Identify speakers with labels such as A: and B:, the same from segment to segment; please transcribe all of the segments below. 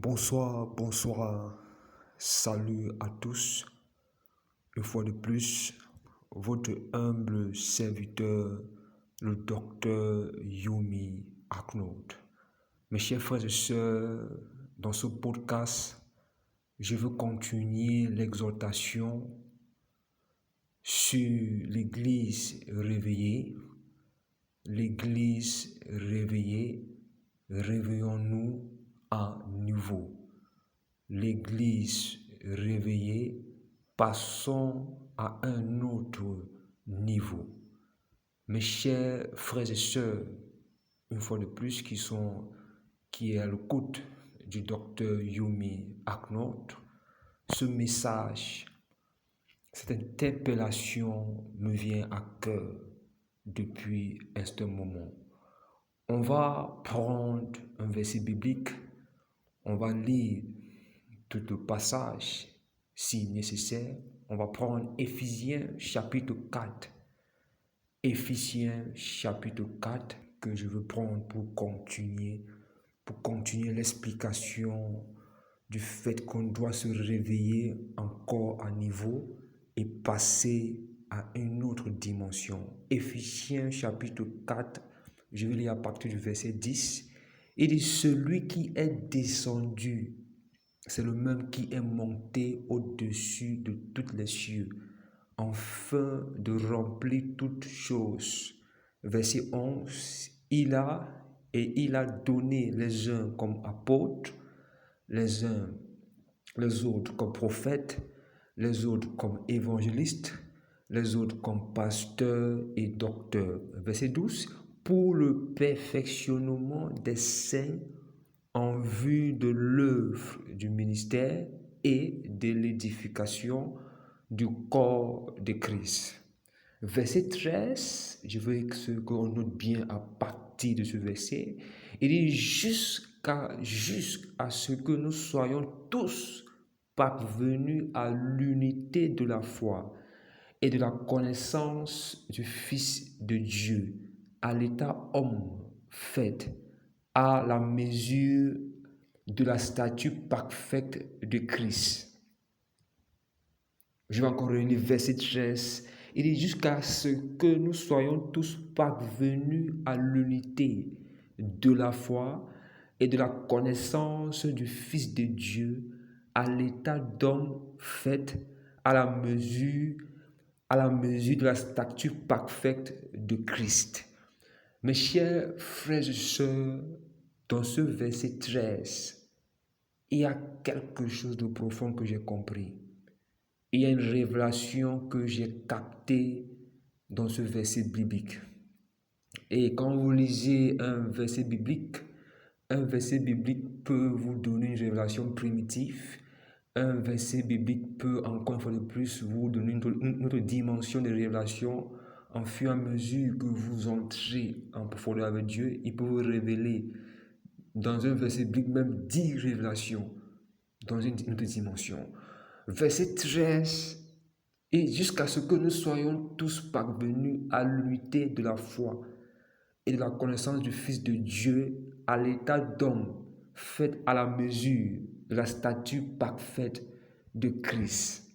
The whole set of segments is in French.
A: Bonsoir, salut à tous. Une fois de plus, votre humble serviteur, le docteur Yumi Aknout. Mes chers frères et sœurs, dans ce podcast, je veux continuer l'exhortation sur l'Église réveillée. L'Église réveillée, réveillons-nous à nouveau. L'Église réveillée, passons à un autre niveau. Mes chers frères et sœurs, une fois de plus, qui est à l'écoute du docteur Yumi Aknout, ce message, cette interpellation me vient à cœur depuis un moment. On va prendre un verset biblique, on va lire tout le passage si nécessaire. On va prendre Éphésiens chapitre 4. Éphésiens chapitre 4 que je veux prendre pour continuer l'explication du fait qu'on doit se réveiller encore à niveau et passer à une autre dimension. Éphésiens chapitre 4, je vais lire à partir du verset 10. Il dit, celui qui est descendu, c'est le même qui est monté au-dessus de toutes les cieux, afin de remplir toutes choses. Verset 11, il a donné les uns comme apôtres, les autres comme prophètes, les autres comme évangélistes, les autres comme pasteurs et docteurs. Verset 12, pour le perfectionnement des saints en vue de l'œuvre du ministère et de l'édification du corps de Christ. Verset 13, je veux qu'on note bien à partir de ce verset, il dit jusqu'à ce que nous soyons tous parvenus à l'unité de la foi et de la connaissance du Fils de Dieu, à l'état homme fait, à la mesure de la stature parfaite de Christ. Je vais encore relire verset 13. Il dit jusqu'à ce que nous soyons tous parvenus à l'unité de la foi et de la connaissance du Fils de Dieu, à l'état d'homme fait, à la mesure de la stature parfaite de Christ. Mes chers frères et sœurs, dans ce verset 13, il y a quelque chose de profond que j'ai compris. Il y a une révélation que j'ai captée dans ce verset biblique. Et quand vous lisez un verset biblique peut vous donner une révélation primitive. Un verset biblique peut, encore une fois de plus, vous donner une autre dimension de révélation. En fur et à mesure que vous entrez en profondeur avec Dieu, il peut vous révéler dans un verset biblique même 10 révélations dans une autre dimension. Verset 13, et jusqu'à ce que nous soyons tous parvenus à l'unité de la foi et de la connaissance du Fils de Dieu, à l'état d'homme, fait à la mesure de la stature parfaite de Christ.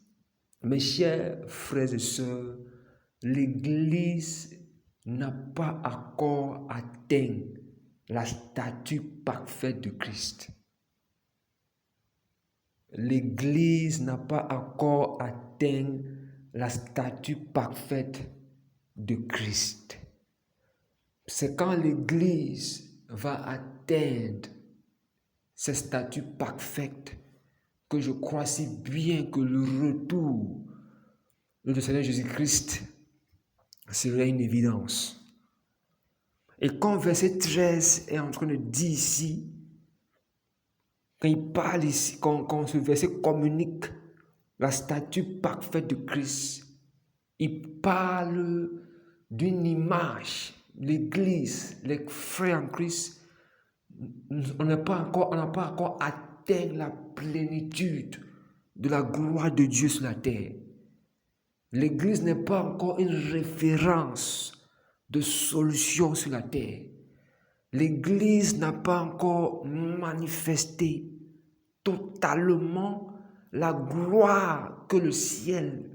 A: Mes chers frères et sœurs, l'Église n'a pas encore atteint la stature parfaite de Christ. L'Église n'a pas encore atteint la stature parfaite de Christ. C'est quand l'Église va atteindre cette stature parfaite que je crois si bien que le retour de notre Seigneur Jésus-Christ serait une évidence. Et quand verset 13 est en train de dire ici, quand il parle ici, quand ce verset communique la stature parfaite de Christ, il parle d'une image. L'Église, les frères en Christ, on n'a pas encore atteint la plénitude de la gloire de Dieu sur la terre. L'Église n'est pas encore une référence de solution sur la terre. L'Église n'a pas encore manifesté totalement la gloire que le ciel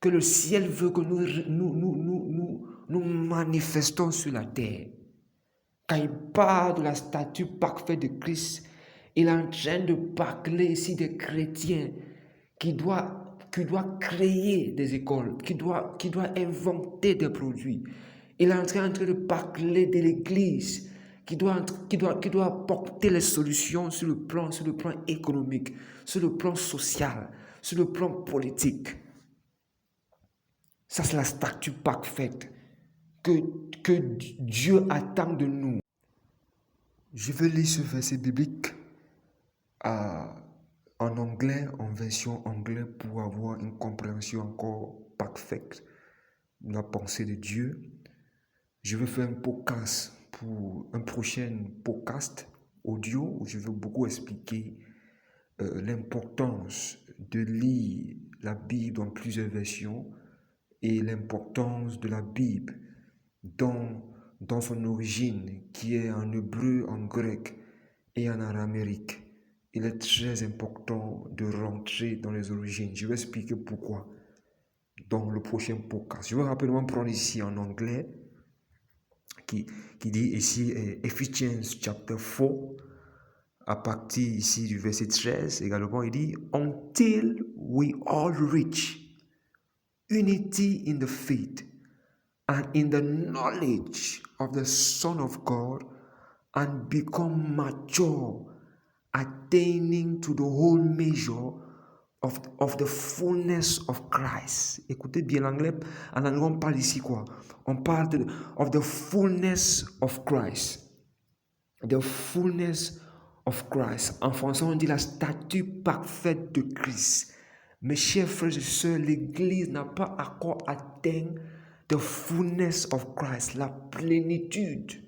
A: veut que nous manifestons sur la terre. Quand il parle de la statue parfaite de Christ, il est en train de parler ici des chrétiens qui doivent créer des écoles, qui doivent inventer des produits. Il est en train de parler de l'Église qui doit apporter les solutions sur le plan économique, sur le plan social, sur le plan politique. Ça, c'est la statue parfaite que Dieu attend de nous. Je vais lire ce verset biblique en anglais, en version anglaise, pour avoir une compréhension encore parfaite de la pensée de Dieu. Je vais faire un podcast pour un prochain podcast audio où je vais beaucoup expliquer l'importance de lire la Bible dans plusieurs versions et l'importance de la Bible dans son origine qui est en hébreu, en grec et en araméque. Il est très important de rentrer dans les origines. Je vais expliquer pourquoi dans le prochain podcast. Je vais rapidement prendre ici en anglais qui dit ici Ephesians chapter 4 à partir ici du verset 13 également. Il dit Until we all reach unity in the faith and in the knowledge of the Son of God and become mature, attaining to the whole measure of the fullness of Christ. Écoutez bien l'anglais. En anglais, on parle ici quoi? On parle of the fullness of Christ. The fullness of Christ. En français, on dit la statue parfaite de Christ. Mes chers frères et sœurs, l'Église n'a pas encore atteint the fullness of Christ, la plénitude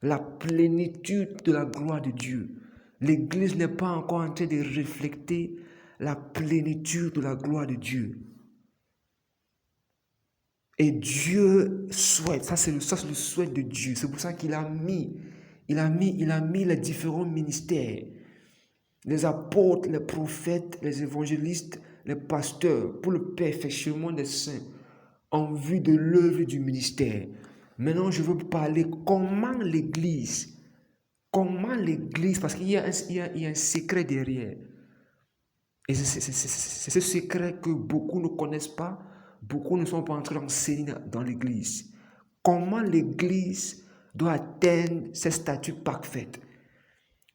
A: de la gloire de Dieu. L'Église n'est pas encore en train de refléter la plénitude de la gloire de Dieu. Et Dieu souhaite, ça c'est le souhait de Dieu. C'est pour ça qu'il a mis les différents ministères, les apôtres, les prophètes, les évangélistes, les pasteurs, pour le perfectionnement des saints, en vue de l'œuvre du ministère. Maintenant, je veux parler comment l'Église, parce qu'il y a un secret derrière. Et c'est ce secret que beaucoup ne connaissent pas, beaucoup ne sont pas en train d'enseigner dans l'Église. Comment l'Église doit atteindre ces statuts parfaits.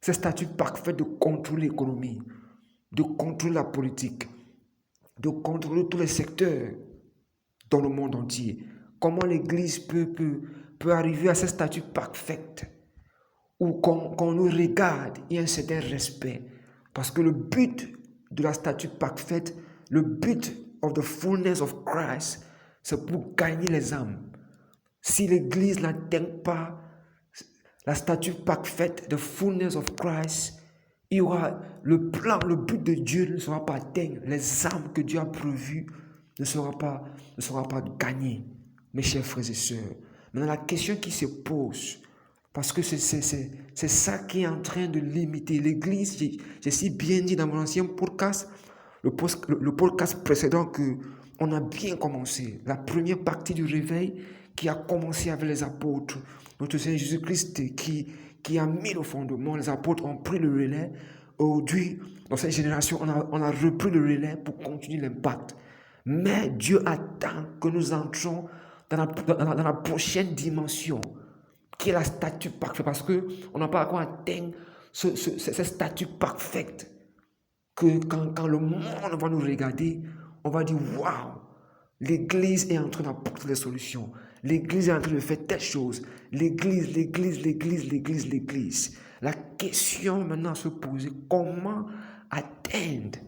A: Ces statuts parfaits de contrôler l'économie, de contrôler la politique, de contrôler tous les secteurs dans le monde entier. Comment l'Église peut arriver à ces statuts parfaits où quand nous regarde, il y a un certain respect. Parce que le but de la statue parfaite, le but of the fullness of Christ, c'est pour gagner les âmes. Si l'Église n'atteint pas la statue parfaite, the fullness of Christ, il y aura le but de Dieu ne sera pas atteint. Les âmes que Dieu a prévues ne sera pas gagnées. Mes chers frères et sœurs, maintenant la question qui se pose, parce que c'est ça qui est en train de limiter l'Église. J'ai si bien dit dans mon ancien podcast, le podcast précédent, qu'on a bien commencé. La première partie du réveil qui a commencé avec les apôtres. Notre Seigneur Jésus-Christ qui a mis le fondement. Les apôtres ont pris le relais. Aujourd'hui, dans cette génération, on a repris le relais pour continuer l'impact. Mais Dieu attend que nous entrions dans la prochaine dimension, qui est la statue parfaite, parce qu'on n'a pas encore atteint cette statue parfaite, que quand le monde va nous regarder, on va dire, waouh, l'Église est en train d'apporter des solutions, l'Église est en train de faire telle chose, l'Église. La question maintenant à se poser, comment atteindre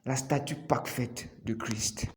A: la statue parfaite de Christ?